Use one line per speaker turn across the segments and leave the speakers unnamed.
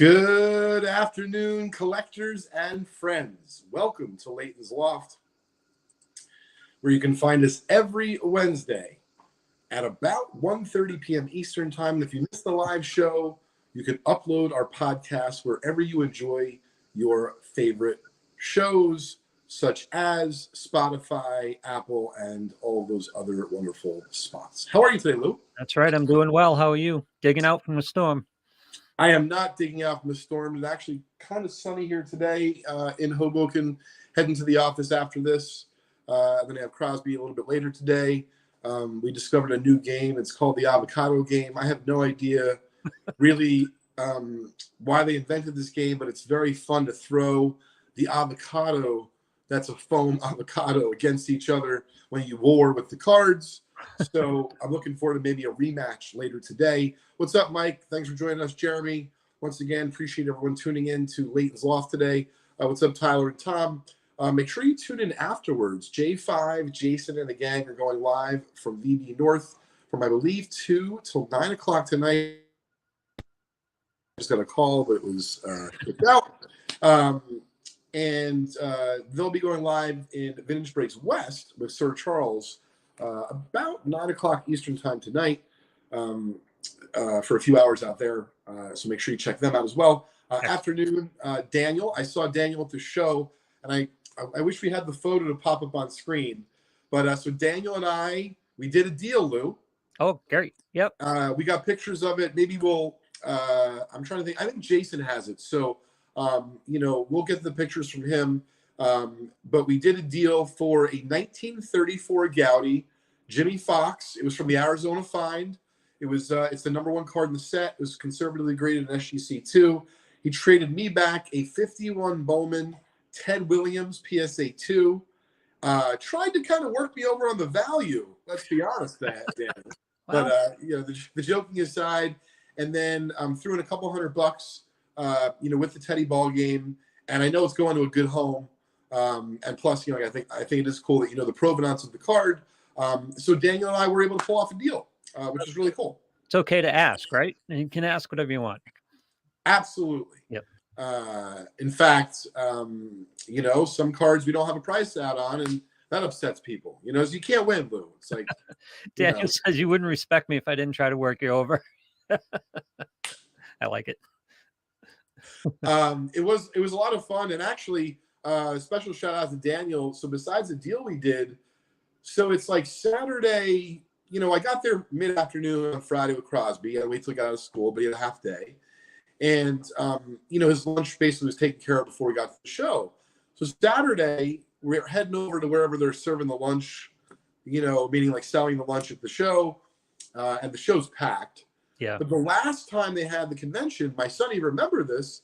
Good afternoon, collectors and friends. Welcome to Leighton's Loft, where you can find us every Wednesday at about 1:30 p.m. Eastern Time. And if you missed the live show, you can upload our podcast wherever you enjoy your favorite shows, such as Spotify, Apple, and all those other wonderful spots. How are you today, Lou?
That's right. I'm doing well. How are you? Digging out from the storm?
I am not digging out from the storm. It's actually kind of sunny here today in Hoboken. Heading to the office after this. Then I have Crosby a little bit later today. We discovered a new game. It's called the Avocado Game. I have no idea really why they invented this game, but it's very fun to throw the avocado, that's a foam avocado, against each other when you war with the cards. So I'm looking forward to maybe a rematch later today. What's up, Mike? Thanks for joining us, Jeremy. Once again, appreciate everyone tuning in to Leighton's Loft today. What's up, Tyler and Tom? Make sure you tune in afterwards. J5, Jason, and the gang are going live from VB North from, I believe, 2 till 9 o'clock tonight. I just got a call, but it was kicked out. And they'll be going live in Vintage Breaks West with Sir Charles about 9 o'clock Eastern Time tonight for a few hours out there. So make sure you check them out as well. Afternoon, Daniel. I saw Daniel at the show, and I wish we had the photo to pop up on screen. But so Daniel and I, we did a deal, Lou.
Oh, great. Yep.
We got pictures of it. Maybe we'll, I'm trying to think. I think Jason has it. So, we'll get the pictures from him. But we did a deal for a 1934 Gaudi Jimmy Fox. It was from the Arizona Find. It was it's the number one card in the set. It was conservatively graded in SGC2. He traded me back a 51 Bowman Ted Williams PSA 2. Tried to kind of work me over on the value. Let's be honest, Dan.
Wow.
But the joking aside, and then threw in a couple $100, with the Teddy ball game, and I know it's going to a good home. And plus, I think it is cool that the provenance of the card. So Daniel and I were able to pull off a deal, which is really cool.
It's okay to ask, right? You can ask whatever you want.
Absolutely.
Yep.
In fact, some cards we don't have a price out on, and that upsets people. So you can't win, Lou. It's like
Daniel says you wouldn't respect me if I didn't try to work you over. I like it.
It was a lot of fun, and actually, special shout out to Daniel. So besides the deal we did, so it's like Saturday. I got there mid-afternoon on Friday with Crosby. I waited till he got out of school, but he had a half day. And, his lunch basically was taken care of before we got to the show. So Saturday, we're heading over to wherever they're serving the lunch, meaning like selling the lunch at the show. And the show's packed.
Yeah.
But the last time they had the convention, my son even remembered this.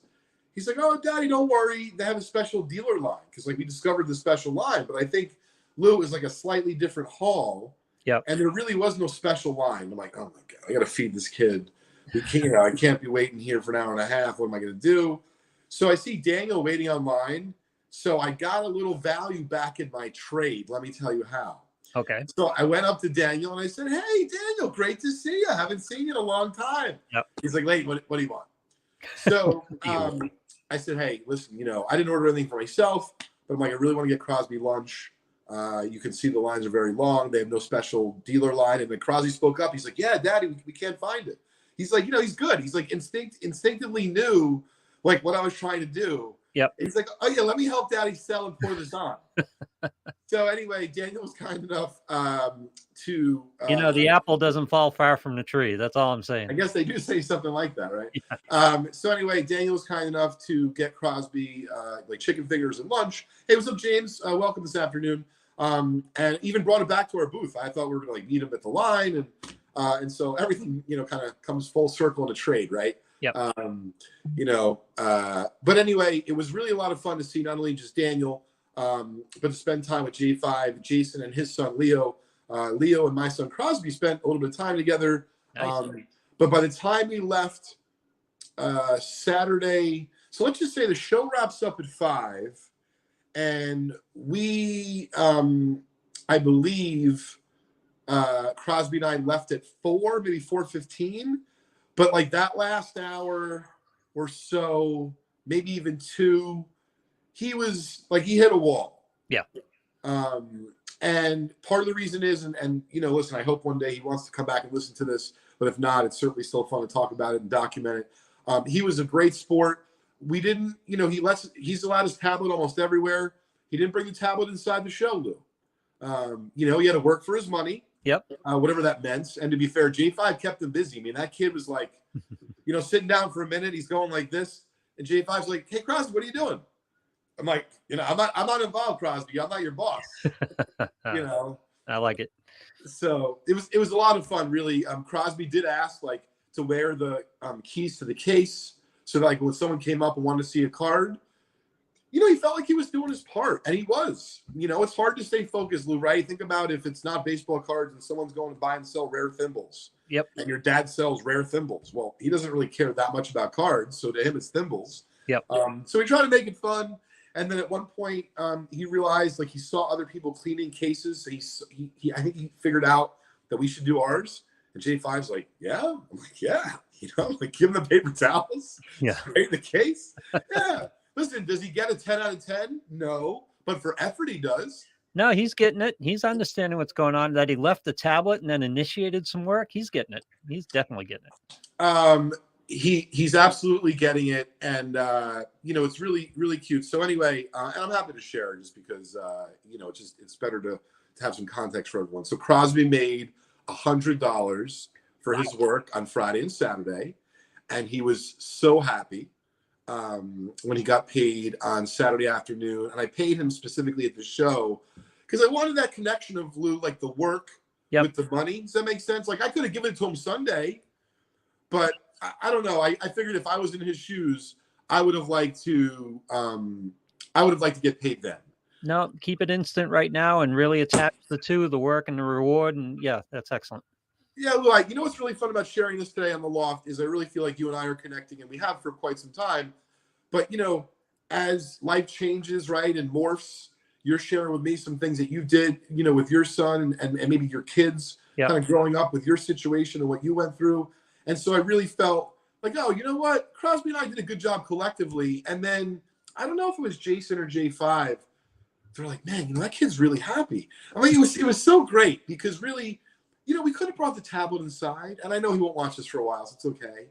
He's like, "Oh, Daddy, don't worry. They have a special dealer line." Because we discovered the special line. But I think, Lou, is like a slightly different hall.
Yeah.
And there really was no special line. I'm like, oh, my God, I got to feed this kid. I can't be waiting here for an hour and a half. What am I going to do? So I see Daniel waiting online. So I got a little value back in my trade. Let me tell you how.
Okay.
So I went up to Daniel and I said, "Hey, Daniel, great to see you. I haven't seen you in a long time."
Yep.
He's like, "Leighton, what do you want?" So I said, "Hey, listen, I didn't order anything for myself, but I'm like, I really want to get Crosby lunch. You can see the lines are very long. They have no special dealer line." And then Crosby spoke up. He's like, "Yeah, Daddy, we can't find it." He's like, he's good. He's like instinctively knew like what I was trying to do.
Yep.
He's like, "Oh yeah, let me help Daddy sell and pour this on." So anyway, Daniel was kind enough to
the apple doesn't fall far from the tree. That's all I'm saying.
I guess they do say something like that, right?
Yeah.
So anyway, Daniel was kind enough to get Crosby like chicken fingers and lunch. Hey, what's up, James? Welcome this afternoon. And even brought it back to our booth. I thought we were gonna meet him at the line, and so everything kind of comes full circle in a trade, right?
Yep.
But anyway, it was really a lot of fun to see not only just Daniel, but to spend time with J5, Jason, and his son Leo. Leo and my son Crosby spent a little bit of time together.
Nice.
But by the time we left Saturday, so let's just say the show wraps up at 5, and we, I believe, Crosby and I left at 4, maybe 4:15. But like that last hour or so, maybe even 2, he was like, he hit a wall.
Yeah.
And part of the reason is, and listen, I hope one day he wants to come back and listen to this, but if not, it's certainly still fun to talk about it and document it. He was a great sport. We didn't, he's allowed his tablet almost everywhere. He didn't bring the tablet inside the show, Lou. He had to work for his money.
Yep.
Whatever that meant. And to be fair, J5 kept him busy. I mean, that kid was like, sitting down for a minute, he's going like this, and J5's like, "Hey, Crosby, what are you doing?" I'm like, I'm not involved, Crosby. I'm not your boss.
I like it.
So it was a lot of fun, really. Crosby did ask like to wear the keys to the case, so that, like, when someone came up and wanted to see a card, he felt like he was doing his part, and he was. It's hard to stay focused, Lou, right? Think about if it's not baseball cards and someone's going to buy and sell rare thimbles.
Yep.
And your dad sells rare thimbles. Well, he doesn't really care that much about cards, so to him it's thimbles.
Yep.
So we tried to make it fun, and then at one point he realized, like, he saw other people cleaning cases. So he I think he figured out that we should do ours. And J5's like, "Yeah." I'm like, "Yeah." Like, give him the paper towels.
Yeah.
Spray the case. Yeah. Listen, does he get a 10 out of 10? No, but for effort, he does.
No, he's getting it. He's understanding what's going on. That he left the tablet and then initiated some work. He's getting it. He's definitely getting it.
He's absolutely getting it, and it's really, really cute. So anyway, and I'm happy to share just because it's better to have some context for everyone. So Crosby made $100 for his work on Friday and Saturday, and he was so happy when he got paid on Saturday afternoon. And I paid him specifically at the show because I wanted that connection of, Lou, like, the work with the money. Does that make sense? Like, I could have given it to him Sunday, but I don't know. I figured if I was in his shoes, I would have liked to get paid then.
No, keep it instant right now and really attach the two, the work and the reward. And yeah, that's excellent.
Yeah, Lou, what's really fun about sharing this today on the Loft is I really feel like you and I are connecting, and we have for quite some time. But, as life changes, right, and morphs, you're sharing with me some things that you did, with your son and maybe your kids kind of growing up with your situation and what you went through. And so I really felt like, oh, you know what? Crosby and I did a good job collectively. And then I don't know if it was Jason or J5. They're like, "Man, that kid's really happy." I mean, it was so great because really, we could have brought the tablet inside. And I know he won't watch this for a while, so it's okay.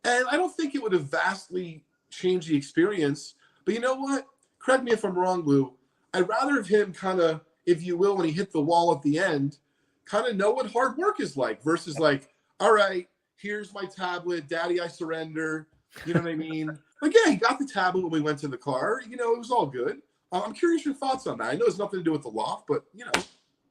And I don't think it would have vastly changed the experience. But you know what? Correct me if I'm wrong, Lou. I'd rather have him kind of, if you will, when he hit the wall at the end, kind of know what hard work is like versus like, "All right, here's my tablet. Daddy, I surrender." You know what I mean? Like, yeah, he got the tablet when we went to the car. It was all good. I'm curious your thoughts on that. I know it's nothing to do with the Loft, but,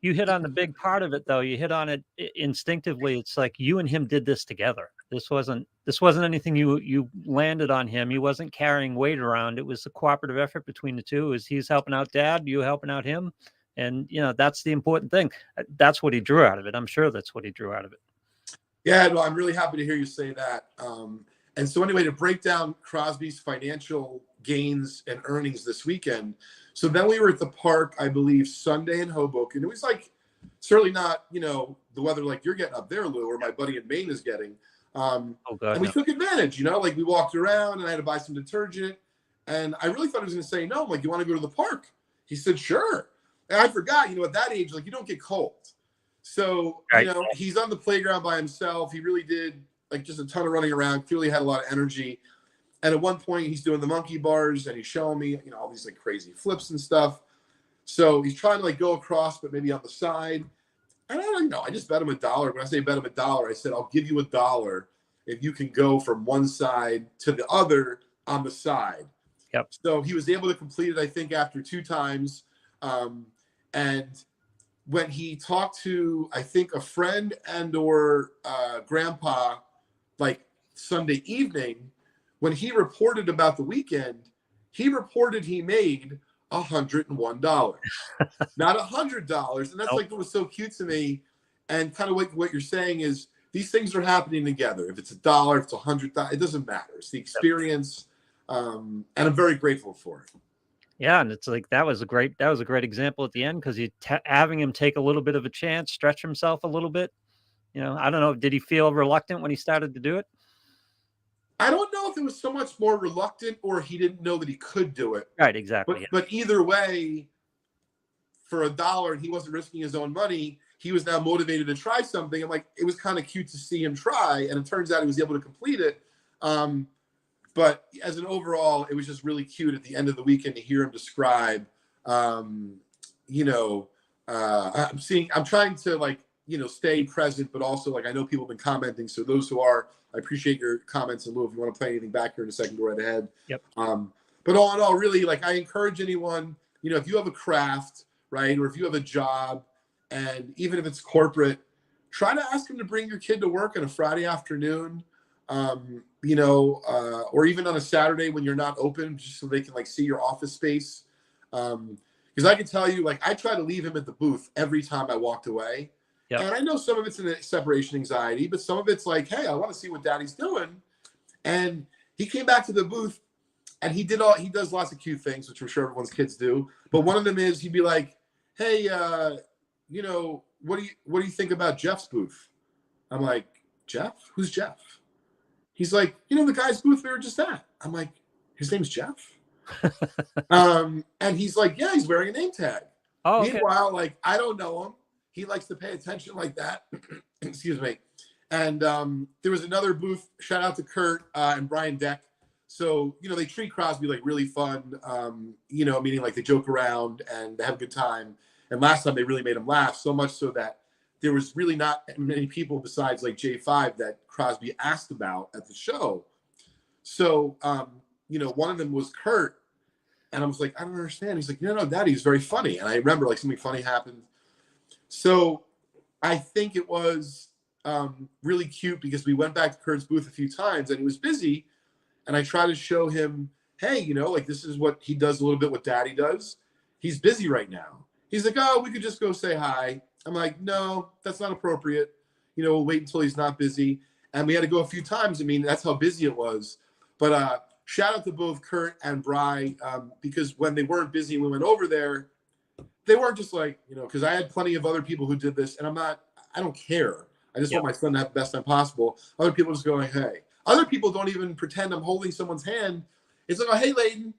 You hit on the big part of it, though. You hit on it instinctively. It's like you and him did this together. This wasn't anything you landed on him. He wasn't carrying weight around. It was a cooperative effort between the two. He's helping out Dad, you helping out him, and that's the important thing. That's what he drew out of it. I'm sure that's what he drew out of it.
Yeah, no, I'm really happy to hear you say that. And so anyway, to break down Crosby's financial gains and earnings this weekend. So then we were at the park, I believe, Sunday in Hoboken. It was like certainly not, the weather like you're getting up there, Lou, or my buddy in Maine is getting.
Oh, God,
and we took advantage, like we walked around and I had to buy some detergent. And I really thought he was going to say no. I'm like, "You want to go to the park?" He said, "Sure." And I forgot, at that age, like, you don't get cold. So,
right.
He's on the playground by himself. He really did, like, just a ton of running around, clearly had a lot of energy. And at one point he's doing the monkey bars and he's showing me, all these like crazy flips and stuff. So he's trying to like go across, but maybe on the side. And I don't know. I just bet him $1. When I say bet him $1, I said, "I'll give you $1 if you can go from one side to the other on the side."
Yep.
So he was able to complete it, I think, after 2 times. And when he talked to, I think, a friend and or grandpa, like Sunday evening, when he reported about the weekend, he reported he made $101, not $100. And that's like what was so cute to me. And kind of what you're saying is these things are happening together. If it's $1, if it's $100, it doesn't matter. It's the experience. And I'm very grateful for it.
Yeah, and it's like that was a great example at the end because having him take a little bit of a chance, stretch himself a little bit. I don't know. Did he feel reluctant when he started to do it?
I don't know if it was so much more reluctant or he didn't know that he could do it.
Right, exactly. Yeah.
But either way, for $1 and he wasn't risking his own money, he was now motivated to try something. And like, it was kind of cute to see him try. And it turns out he was able to complete it. But as an overall, it was just really cute at the end of the weekend to hear him describe, I'm trying to like, stay present, but also like, I know people have been commenting. So those who are, I appreciate your comments. And Lou, if you want to play anything back here in a second, go right ahead.
Yep.
But all in all, really, like I encourage anyone, if you have a craft, right, or if you have a job, and even if it's corporate, try to ask them to bring your kid to work on a Friday afternoon, or even on a Saturday when you're not open, just so they can like see your office space. Because I can tell you, like, I try to leave him at the booth every time I walked away. Yep. And I know some of it's in separation anxiety, but some of it's like, hey, I want to see what daddy's doing. And he came back to the booth and he does lots of cute things, which I'm sure everyone's kids do. But one of them is he'd be like, hey, what do you think about Jeff's booth? I'm like, Jeff? Who's Jeff? He's like, the guy's booth we were just at. I'm like, his name's Jeff? And he's like, yeah, he's wearing a name tag. Oh, okay. Meanwhile, like, I don't know him. He likes to pay attention like that. Excuse me. And there was another booth. Shout out to Kurt and Brian Deck. So, they treat Crosby like really fun, meaning like they joke around and they have a good time. And last time they really made him laugh, so much so that there was really not many people besides like J5 that Crosby asked about at the show. So, one of them was Kurt. And I was like, I don't understand. He's like, no, Daddy, he's very funny. And I remember like something funny happened. So I think it was really cute because we went back to Kurt's booth a few times and he was busy. And I tried to show him, hey, like this is what he does a little bit what Daddy does. He's busy right now. He's like, oh, we could just go say hi. I'm like, no, that's not appropriate. We'll wait until he's not busy. And we had to go a few times. I mean, that's how busy it was. But shout out to both Kurt and Bri because when they weren't busy and we went over there, they weren't just like, because I had plenty of other people who did this. And I don't care. I just want my son to have the best time possible. Other people just going, hey. Other people don't even pretend I'm holding someone's hand. It's like, oh, hey, Leighton.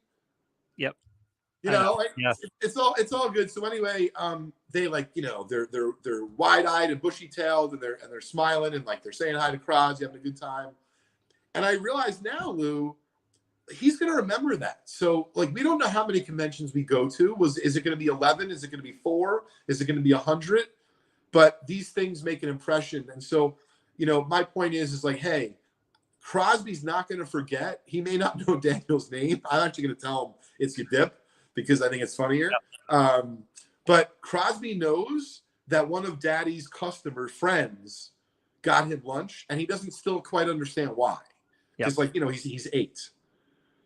Yep.
It's all good. So anyway, they like, they're wide-eyed and bushy-tailed and they're smiling and like they're saying hi to Crosby, having a good time. And I realize now, Lou, he's going to remember that. So like, we don't know how many conventions we go to. Is it going to be 11? Is it going to be 4? Is it going to be 100? But these things make an impression. And so, my point is like, hey, Crosby's not going to forget. He may not know Daniel's name. I'm actually going to tell him it's your dip because I think it's funnier. Yep. But Crosby knows that one of Daddy's customer friends got him lunch, and he doesn't still quite understand why. Because, like, he's 8.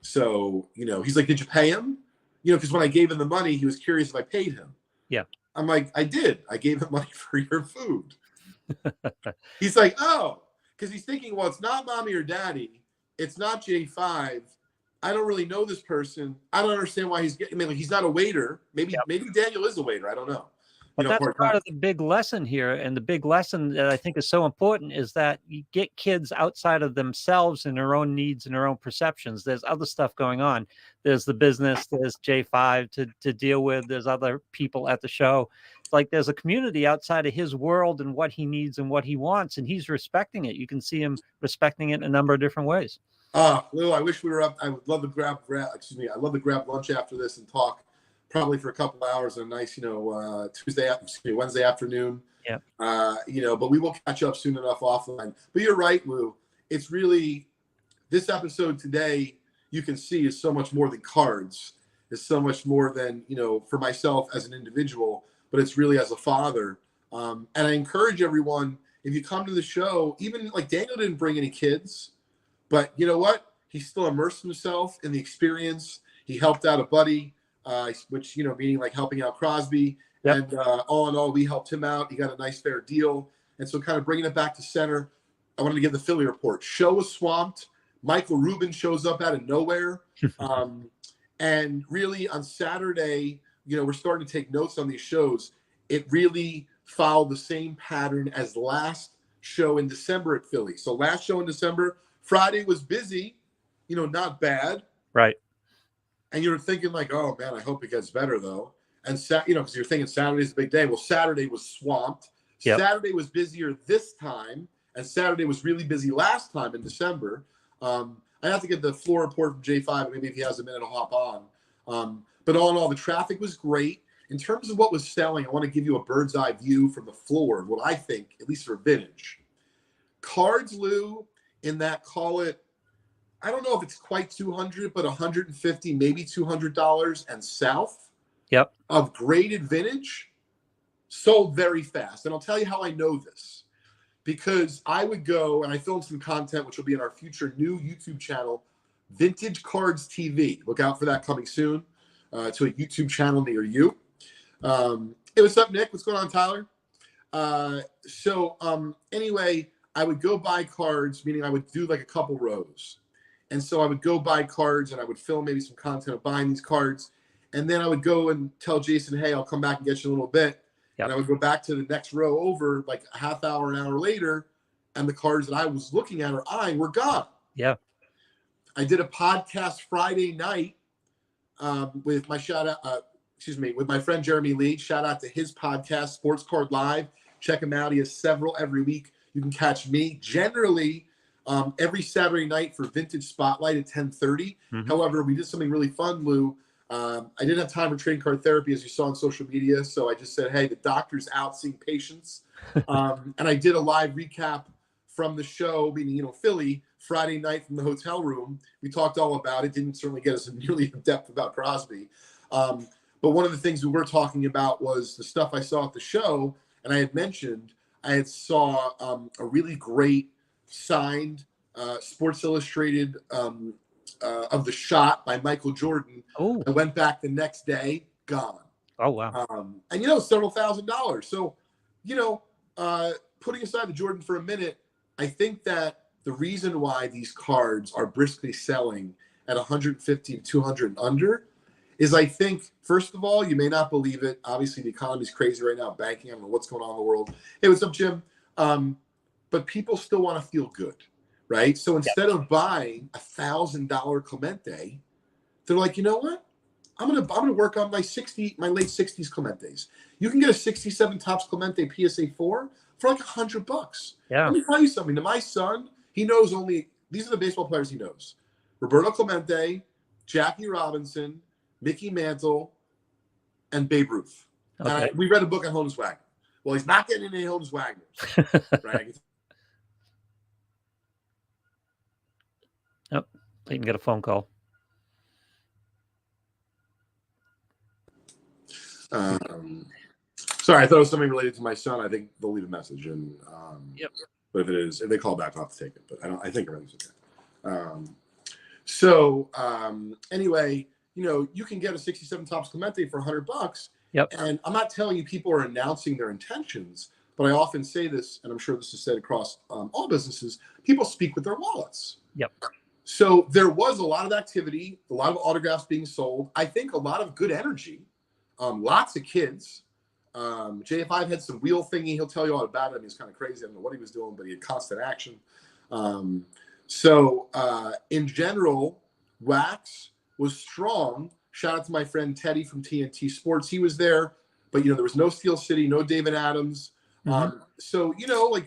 So, he's like, did you pay him? Because when I gave him the money, he was curious if I paid him.
Yeah. I'm
like, I did. I gave him money for your food. He's like, oh. Because he's thinking, well, it's not Mommy or Daddy. It's not J5. I don't really know this person. I don't understand why he's getting. I mean, like, he's not a waiter. Maybe Daniel is a waiter. I don't know.
But that's part of the big lesson here. And the big lesson that I think is so important is that you get kids outside of themselves and their own needs and their own perceptions. There's other stuff going on. There's the business. There's J5 to deal with. There's other people at the show. Like there's a community outside of his world and what he needs and what he wants. And he's respecting it. You can see him respecting it in a number of different ways.
Lou, I wish we were up. I would love to grab lunch after this and talk probably for a couple hours on a nice, Wednesday afternoon.
Yeah.
But we will catch up soon enough offline. But you're right, Lou. It's really, this episode today, you can see is so much more than cards. It's so much more than, for myself as an individual, but it's really as a father. And I encourage everyone, if you come to the show, even like Daniel didn't bring any kids, but you know what? He still immersed himself in the experience. He helped out a buddy. Which, meaning like helping out Crosby. Yep. And all in all, we helped him out. He got a nice fair deal. And so kind of bringing it back to center, I wanted to give the Philly report. Show was swamped. Michael Rubin shows up out of nowhere. And really on Saturday, we're starting to take notes on these shows. It really followed the same pattern as last show in December at Philly. So last show in December, Friday was busy, not bad.
Right.
And you're thinking like, oh man, I hope it gets better though. And because you're thinking Saturday's a big day. Well, Saturday was swamped.
Yep.
Saturday was busier this time, and Saturday was really busy last time in December. I have to get the floor report from J5. Maybe if he has a minute, I'll hop on. But all in all, the traffic was great. In terms of what was selling, I want to give you a bird's eye view from the floor of what I think, at least for vintage. Cards, Lou, in that, call it, I don't know if it's quite 200, but 150, maybe $200 and south.
Yep.
Of graded vintage sold very fast. And I'll tell you how I know this. Because I would go and I filmed some content, which will be in our future new YouTube channel, Vintage Cards TV. Look out for that coming soon to a YouTube channel near you. Hey, what's up, Nick? What's going on, Tyler? Anyway, I would go buy cards, meaning I would do like a couple rows. And so I would go buy cards and I would film maybe some content of buying these cards. And then I would go and tell Jason, hey, I'll come back and get you a little bit. Yep. And I would go back to the next row over like a half hour, an hour later. And the cards that I was looking at or eyeing were gone.
Yeah.
I did a podcast Friday night with my with my friend Jeremy Lee. Shout out to his podcast, Sports Card Live. Check him out. He has several every week. You can catch me generally every Saturday night for Vintage Spotlight at 10:30. Mm-hmm. However, we did something really fun, Lou. I didn't have time for trading card therapy, as you saw on social media. So I just said, hey, the doctor's out seeing patients. And I did a live recap from the show, meaning, Philly, Friday night from the hotel room. We talked all about it. Didn't certainly get us nearly in depth about Crosby. But one of the things we were talking about was the stuff I saw at the show. And I had mentioned I had saw a really great signed Sports Illustrated of The Shot by Michael Jordan.
Oh.
I went back the next day, gone.
Oh, wow.
And, several $1,000s. So, putting aside the Jordan for a minute, I think that the reason why these cards are briskly selling at 150 to 200 and under is, I think, first of all, you may not believe it. Obviously, the economy's crazy right now, banking. I don't know what's going on in the world. Hey, what's up, Jim? But people still want to feel good, right? So instead of buying $1,000 Clemente, they're like, you know what? I'm gonna work on my late 60s Clementes. You can get a 67 Topps Clemente PSA 4 for like $100.
Yeah.
Let me tell you something. To my son, he knows these are the baseball players he knows: Roberto Clemente, Jackie Robinson, Mickey Mantle, and Babe Ruth.
Okay.
And we read a book on Honus Wagner. Well, he's not getting any Honus Wagners, right?
Yep. Leighton get a phone call.
Sorry, I thought it was something related to my son. I think they'll leave a message, and
yep.
But if they call back, I'll have to take it. But I think everything's okay. Anyway, you can get a 67 Topps Clemente for $100.
Yep.
And I'm not telling you people are announcing their intentions, but I often say this, and I'm sure this is said across all businesses: people speak with their wallets.
Yep.
So there was a lot of activity, a lot of autographs being sold. I think a lot of good energy, lots of kids. JF5 had some wheel thingy. He'll tell you all about it. I mean, it's kind of crazy. I don't know what he was doing, but he had constant action. In general, Wax was strong. Shout out to my friend Teddy from TNT Sports. He was there, but there was no Steel City, no David Adams.
Mm-hmm.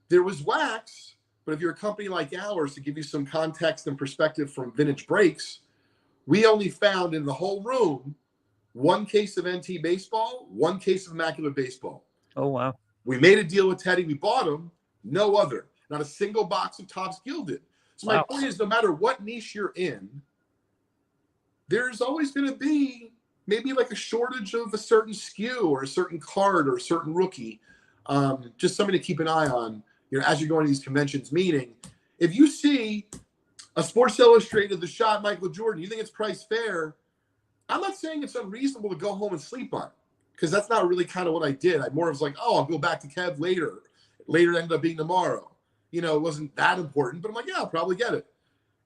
There was Wax. But if you're a company like ours, to give you some context and perspective from Vintage Breaks, we only found in the whole room one case of NT baseball, one case of Immaculate Baseball.
Oh, wow.
We made a deal with Teddy. We bought him. No other. Not a single box of Topps Gilded. So my point is, no matter what niche you're in, there's always going to be maybe like a shortage of a certain SKU or a certain card or a certain rookie. Just something to keep an eye on. As you're going to these conventions, meaning if you see a Sports Illustrated, The Shot, Michael Jordan, you think it's priced fair, I'm not saying it's unreasonable to go home and sleep on it, because that's not really kind of what I did. I more was like, I'll go back to Kev later. Later ended up being tomorrow. It wasn't that important, but I'm like, yeah, I'll probably get it.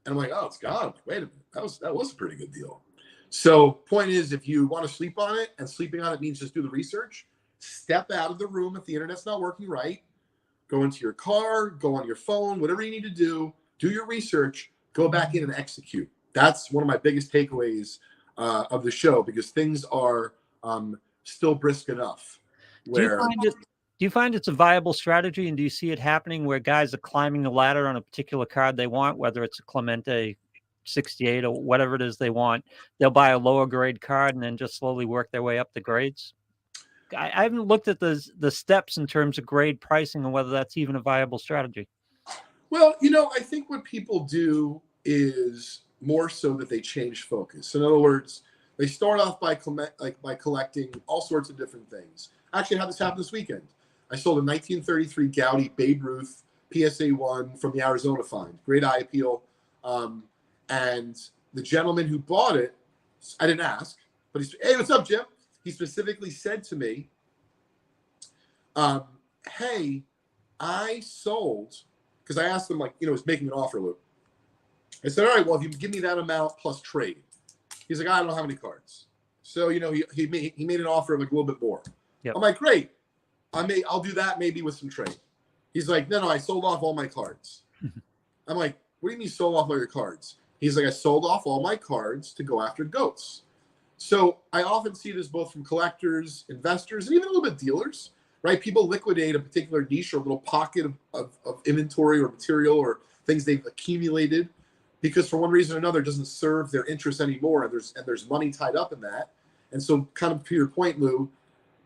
And I'm like, oh, it's gone. Wait a minute. That was a pretty good deal. So point is, if you want to sleep on it, and sleeping on it means just do the research, step out of the room if the internet's not working right. Go into your car, go on your phone, whatever you need to do. do your research, go back in and execute. That's one of my biggest takeaways of the show, because things are still brisk enough.
Do you
Where
find it? Do you find it's a viable strategy, and do you see it happening where guys are climbing the ladder on a particular card they want, whether it's a Clemente 68 or whatever it is they want? They'll buy a lower grade card and then just slowly work their way up the grades. I haven't looked at the steps in terms of grade pricing and whether that's even a viable strategy.
Well, I think what people do is more so that they change focus. In other words, they start off by collecting all sorts of different things. Actually, I had this happen this weekend. I sold a 1933 Gaudy Babe Ruth PSA 1 from the Arizona find. Great eye appeal. And the gentleman who bought it, I didn't ask, but hey, what's up, Jim? He specifically said to me, hey, I sold, because I asked him, was making an offer, Lou. I said, all right, well, if you give me that amount plus trade. He's like, I don't have any cards. So, he made an offer of a little bit more.
Yep.
I'm like, great. I'll do that maybe with some trade. He's like, no, I sold off all my cards. I'm like, what do you mean you sold off all your cards? He's like, I sold off all my cards to go after goats. So I often see this both from collectors, investors, and even a little bit dealers, right? People liquidate a particular niche or a little pocket of inventory or material or things they've accumulated because for one reason or another it doesn't serve their interest anymore, and there's money tied up in that. And so kind of to your point, Lou,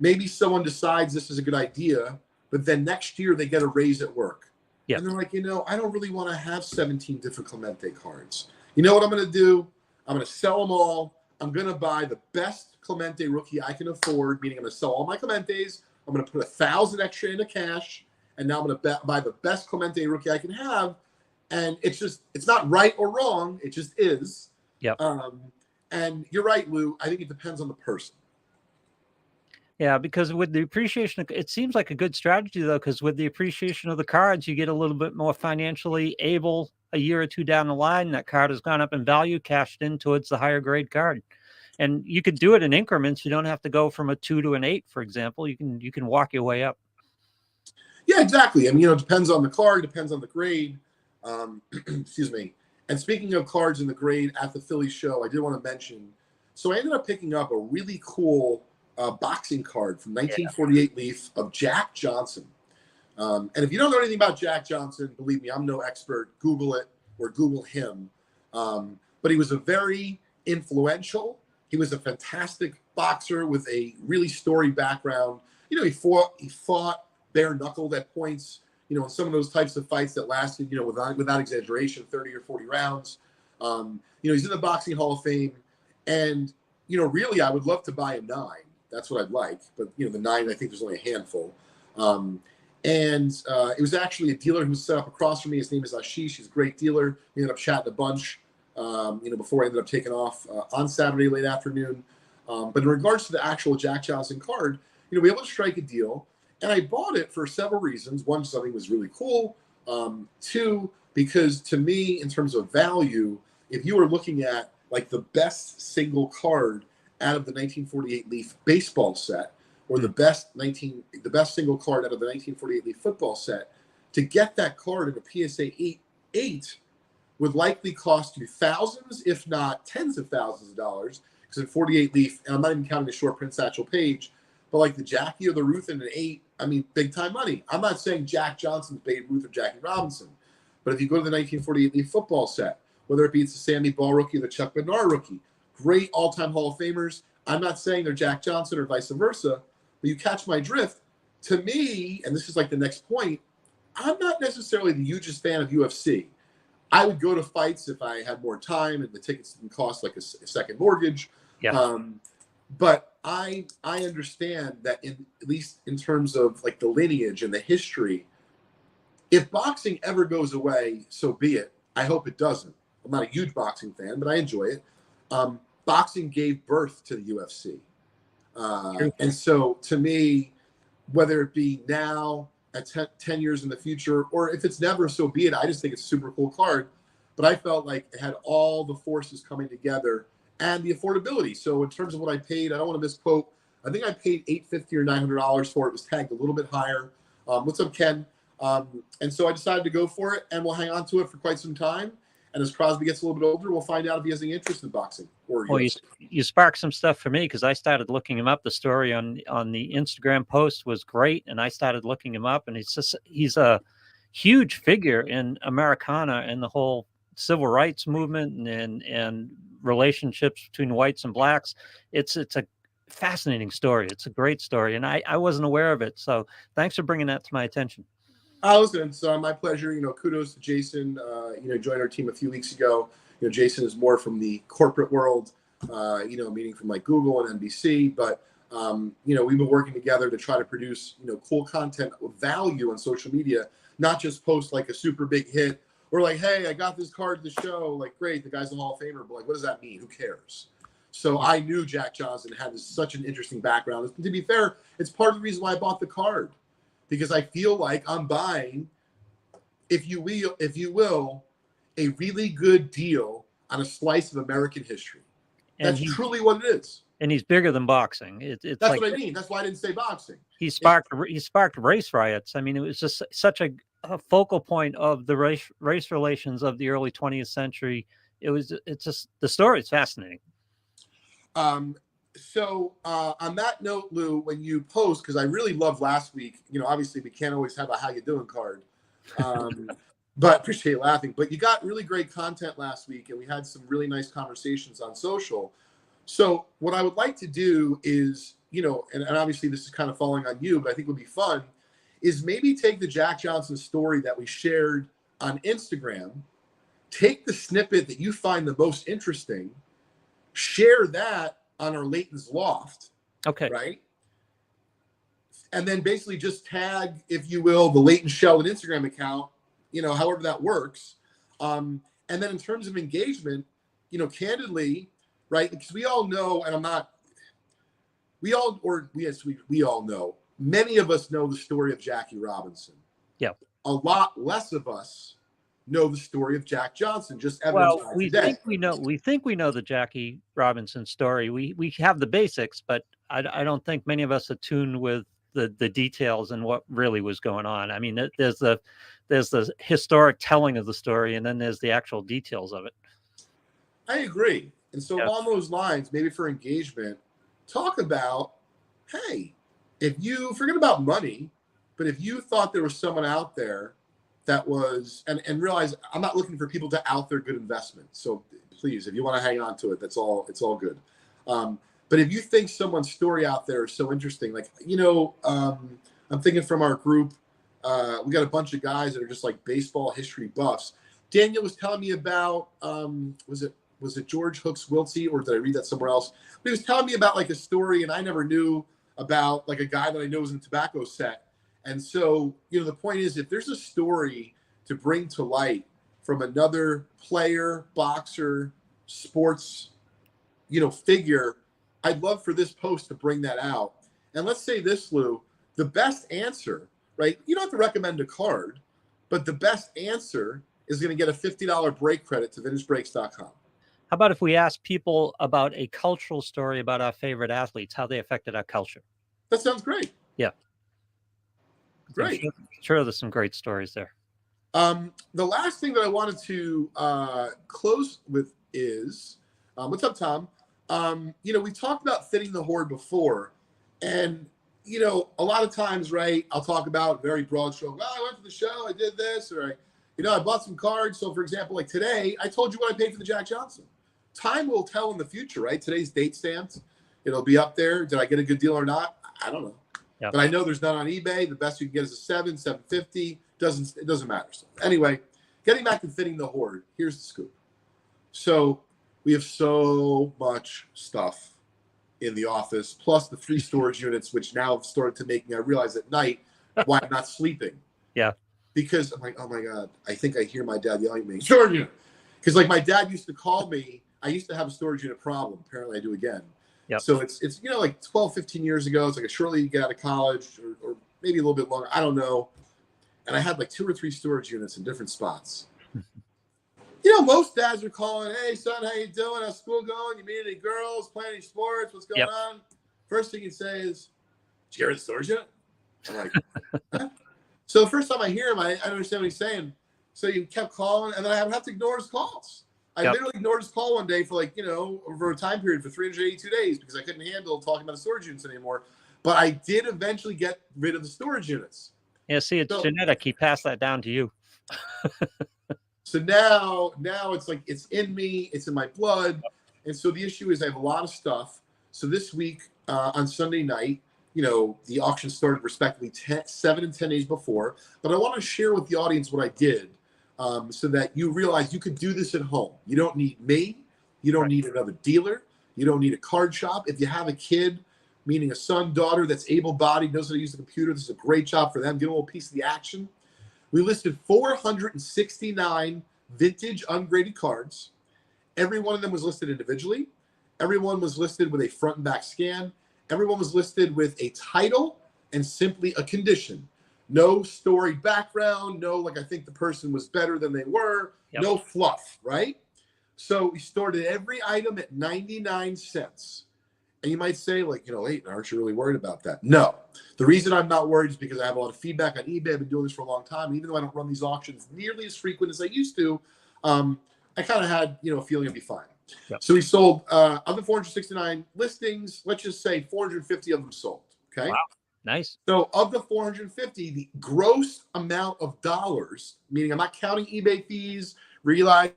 maybe someone decides this is a good idea, but then next year they get a raise at work. Yep. And they're like, I don't really want to have 17 different Clemente cards. You know what I'm going to do? I'm going to sell them all. I'm going to buy the best Clemente rookie I can afford, meaning I'm going to sell all my Clementes. I'm going to put 1,000 extra into cash, and now I'm going to buy the best Clemente rookie I can have. And it's not right or wrong. It just is.
Yep.
And you're right, Lou. I think it depends on the person.
Yeah, because with the appreciation, it seems like a good strategy, though, because with the appreciation of the cards, you get a little bit more financially able a year or two down the line. That card has gone up in value, cashed in towards the higher grade card. And you could do it in increments. You don't have to go from a 2 to an 8, for example. You can walk your way up.
Yeah, exactly. I mean, it depends on the card, depends on the grade. Excuse me. And speaking of cards in the grade at the Philly show, I did want to mention. So I ended up picking up a really cool boxing card from 1948 Leaf of Jack Johnson. And if you don't know anything about Jack Johnson, believe me, I'm no expert. Google it or Google him. But he was a very influential. He was a fantastic boxer with a really storied background. He fought bare knuckled at points. In some of those types of fights that lasted, without exaggeration, 30 or 40 rounds. He's in the Boxing Hall of Fame, and really, I would love to buy a 9. That's what I'd like, but the 9, I think there's only a handful. It was actually a dealer who was set up across from me. His name is Ashish. He's a great dealer. We ended up chatting a bunch, before I ended up taking off on Saturday late afternoon. But in regards to the actual Jack Johnson card, we were able to strike a deal, and I bought it for several reasons. One, something was really cool. 2, because to me, in terms of value, if you were looking at like the best single card out of the 1948 Leaf baseball set, or the best single card out of the 1948 Leaf football set, to get that card in a PSA 8 would likely cost you thousands, if not tens of thousands of dollars. Because in 48 Leaf, and I'm not even counting the short print Satchel Paige, but like the Jackie or the Ruth in an 8, I mean, big time money. I'm not saying Jack Johnson's Babe Ruth or Jackie Robinson, but if you go to the 1948 Leaf football set, whether it be it's the Sammy Ball rookie or the Chuck Bednar rookie, great all-time Hall of Famers. I'm not saying they're Jack Johnson or vice versa, but you catch my drift. To me, and this is like the next point, I'm not necessarily the hugest fan of UFC. I would go to fights if I had more time and the tickets didn't cost like a second mortgage.
Yeah.
But I understand that at least in terms of like the lineage and the history, if boxing ever goes away, so be it. I hope it doesn't. I'm not a huge boxing fan, but I enjoy it. Boxing gave birth to the UFC. And so to me, whether it be now at 10 years in the future, or if it's never, so be it. I just think it's a super cool card. But I felt like it had all the forces coming together and the affordability. So in terms of what I paid, I don't want to misquote. I think I paid $850 or $900 for it. It was tagged a little bit higher. What's up, Ken? And so I decided to go for it, and we'll hang on to it for quite some time. And as Crosby gets a little bit older, we'll find out if he has any interest in boxing or
Well,
UFC.
you sparked some stuff for me because I started looking him up. The story on the Instagram post was great, and I started looking him up. And he's a huge figure in Americana and the whole civil rights movement and relationships between whites and blacks. It's a fascinating story. It's a great story, and I wasn't aware of it. So thanks for bringing that to my attention.
Listen, it's my pleasure. Kudos to Jason. Joined our team a few weeks ago. Jason is more from the corporate world, meaning from like Google and NBC. But, we've been working together to try to produce, cool content with value on social media, not just post like a super big hit or like, hey, I got this card to the show. Like, great, the guy's a Hall of Famer. But like, what does that mean? Who cares? So I knew Jack Johnson had such an interesting background. To be fair, it's part of the reason why I bought the card. Because I feel like I'm buying, if you will, a really good deal on a slice of American history. That's truly what it is.
And he's bigger than boxing. It's
that's
like,
what I mean. That's why I didn't say boxing.
He sparked race riots. I mean, it was just such a focal point of the race relations of the early 20th century. It's just the story is fascinating.
So on that note, Lou, when you post, because I really loved last week, obviously we can't always have a how you doing card, but appreciate laughing. But you got really great content last week, and we had some really nice conversations on social. So what I would like to do is, and obviously this is kind of falling on you, but I think would be fun, is maybe take the Jack Johnson story that we shared on Instagram, take the snippet that you find the most interesting, share that on our Leighton's Loft.
Okay.
Right. And then basically just tag, if you will, the Leighton Sheldon Instagram account, however that works. And then in terms of engagement, candidly, right, because we all know, and we all know, many of us know the story of Jackie Robinson.
Yeah.
A lot less of us know the story of Jack Johnson. Just
well, we think we know the Jackie Robinson story. We have the basics, but I don't think many of us are tuned with the details and what really was going on. I mean, there's the historic telling of the story, and then there's the actual details of it.
I agree. And so along those lines, maybe for engagement, talk about, hey, if you forget about money, but if you thought there was someone out there that was, and realize I'm not looking for people to out their good investment. So please, if you want to hang on to it, it's all good. But if you think someone's story out there is so interesting, like, I'm thinking from our group, we got a bunch of guys that are just like baseball history buffs. Daniel was telling me about, was it George Hooks Wiltsey, or did I read that somewhere else? But he was telling me about like a story, and I never knew about like a guy that I know was in the tobacco set. And so, the point is, if there's a story to bring to light from another player, boxer, sports, figure, I'd love for this post to bring that out. And let's say this, Lou, the best answer, right? You don't have to recommend a card, but the best answer is going to get a $50 break credit to vintagebreaks.com.
How about if we ask people about a cultural story about our favorite athletes, how they affected our culture?
That sounds great.
Yeah.
Great.
Sure, there's some great stories there.
The last thing that I wanted to close with is, what's up, Tom? We talked about fitting the horde before, and a lot of times, right, I'll talk about very broad stroke. I went to the show, I did this, or I bought some cards. So, for example, like today, I told you what I paid for the Jack Johnson. Time will tell in the future, right? Today's date stamped. It'll be up there. Did I get a good deal or not? I don't know. Yep. But I know there's none on eBay. The best you can get is a $750. It doesn't matter. So anyway, getting back to fitting the horde, here's the scoop. So we have so much stuff in the office, plus the 3 storage units, which now have started to make me realize at night why I'm not sleeping.
Yeah.
Because I'm like, oh my God, I think I hear my dad yelling at me, storage unit. Because like my dad used to call me, I used to have a storage unit problem. Apparently I do again.
Yep.
So it's like 12, 15 years ago. It's like shortly you get out of college or maybe a little bit longer. I don't know. And I had like 2 or 3 storage units in different spots. Most dads are calling, hey, son, how you doing? How's school going? You meet any girls? Playing any sports? What's going on? First thing you say is, did you hear the storage unit? I'm like, huh? So the first time I hear him, I don't understand what he's saying. So he kept calling, and then I would have to ignore his calls. I literally ignored his call one day for over a time period for 382 days because I couldn't handle talking about the storage units anymore. But I did eventually get rid of the storage units.
Yeah, see, it's genetic. He passed that down to you.
So now it's like it's in me, it's in my blood. And so the issue is I have a lot of stuff. So this week on Sunday night, the auction started respectively 7 and 10 days before. But I want to share with the audience what I did so that you realize you could do this at home. You don't need me. You don't need another dealer. You don't need a card shop. If you have a kid, meaning a son, daughter that's able-bodied, knows how to use the computer, this is a great job for them. Get a little piece of the action. We listed 469 vintage ungraded cards. Every one of them was listed individually. Everyone was listed with a front and back scan. Everyone was listed with a title and simply a condition. No storied background. No, I think the person was better than they were. Yep. No fluff, right? So we started every item at 99 cents. And you might say, Leighton, aren't you really worried about that? No. The reason I'm not worried is because I have a lot of feedback on eBay. I've been doing this for a long time. And even though I don't run these auctions nearly as frequent as I used to, I kind of had, a feeling I'd be fine. Yep. So we sold, of the 469 listings, let's just say 450 of them sold. Okay.
Wow. Nice.
So of the 450, the gross amount of dollars, meaning I'm not counting eBay fees, realize,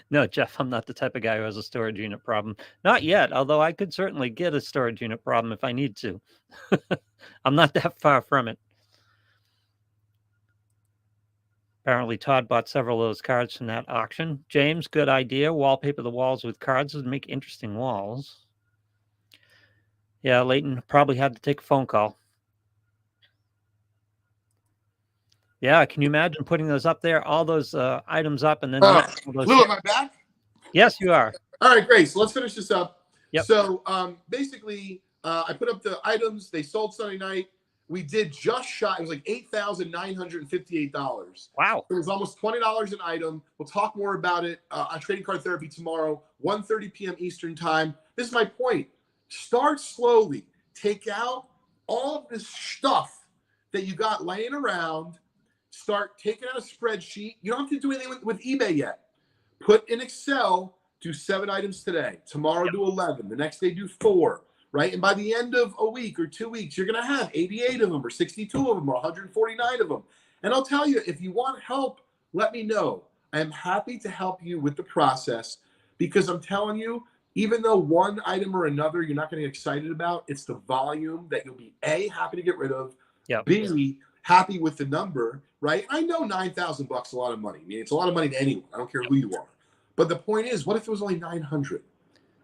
No, Jeff, I'm not the type of guy who has a storage unit problem. Not yet, although I could certainly get a storage unit problem if I need to. I'm not that far from it. Apparently, Todd bought several of those cards from that auction. James, good idea. Wallpaper the walls with cards would make interesting walls. Yeah, Leighton probably had to take a phone call. Yeah, can you imagine putting those up there, all those items up, and then
Lou, am I back?
Yes, you are.
All right, great. So let's finish this up.
Yep.
So basically, I put up the items. They sold Sunday night. We did just shy. It was like $8,958.
Wow.
It was almost $20 an item. We'll talk more about it on Trading Card Therapy tomorrow, 1:30 p.m. Eastern time. This is my point. Start slowly. Take out all of this stuff that you got laying around. Start taking out a spreadsheet. You don't have to do anything with eBay yet. Put in Excel, do 7 items today. Tomorrow, do 11. The next day, do 4. Right? And by the end of a week or 2 weeks, you're going to have 88 of them or 62 of them or 149 of them. And I'll tell you, if you want help, let me know. I am happy to help you with the process because I'm telling you, even though one item or another you're not going to get excited about, it's the volume that you'll be A, happy to get rid of, B, happy with the number, right? I know $9,000 is a lot of money. I mean, it's a lot of money to anyone. I don't care who you are. But the point is, what if it was only 900?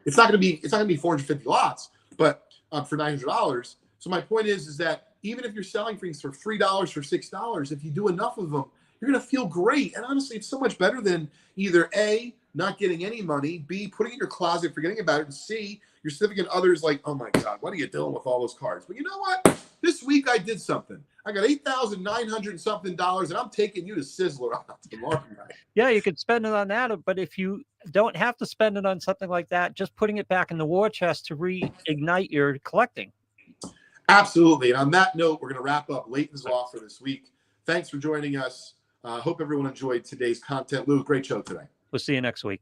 It's not going to be 450 lots, but for $900. So my point is that even if you're selling things for $3, for $6, if you do enough of them, you're going to feel great. And honestly, it's so much better than either A, not getting any money, B, putting it in your closet, forgetting about it, and C, your significant other's like, oh my God, what are you doing with all those cards? But you know what? This week I did something. I got $8,900 and something, and I'm taking you to Sizzler on tomorrow night.
Yeah, you could spend it on that, but if you don't have to spend it on something like that, just putting it back in the war chest to reignite your collecting.
Absolutely. And on that note, we're going to wrap up Leighton's Loft for this week. Thanks for joining us. Hope everyone enjoyed today's content. Lou, great show today.
We'll see you next week.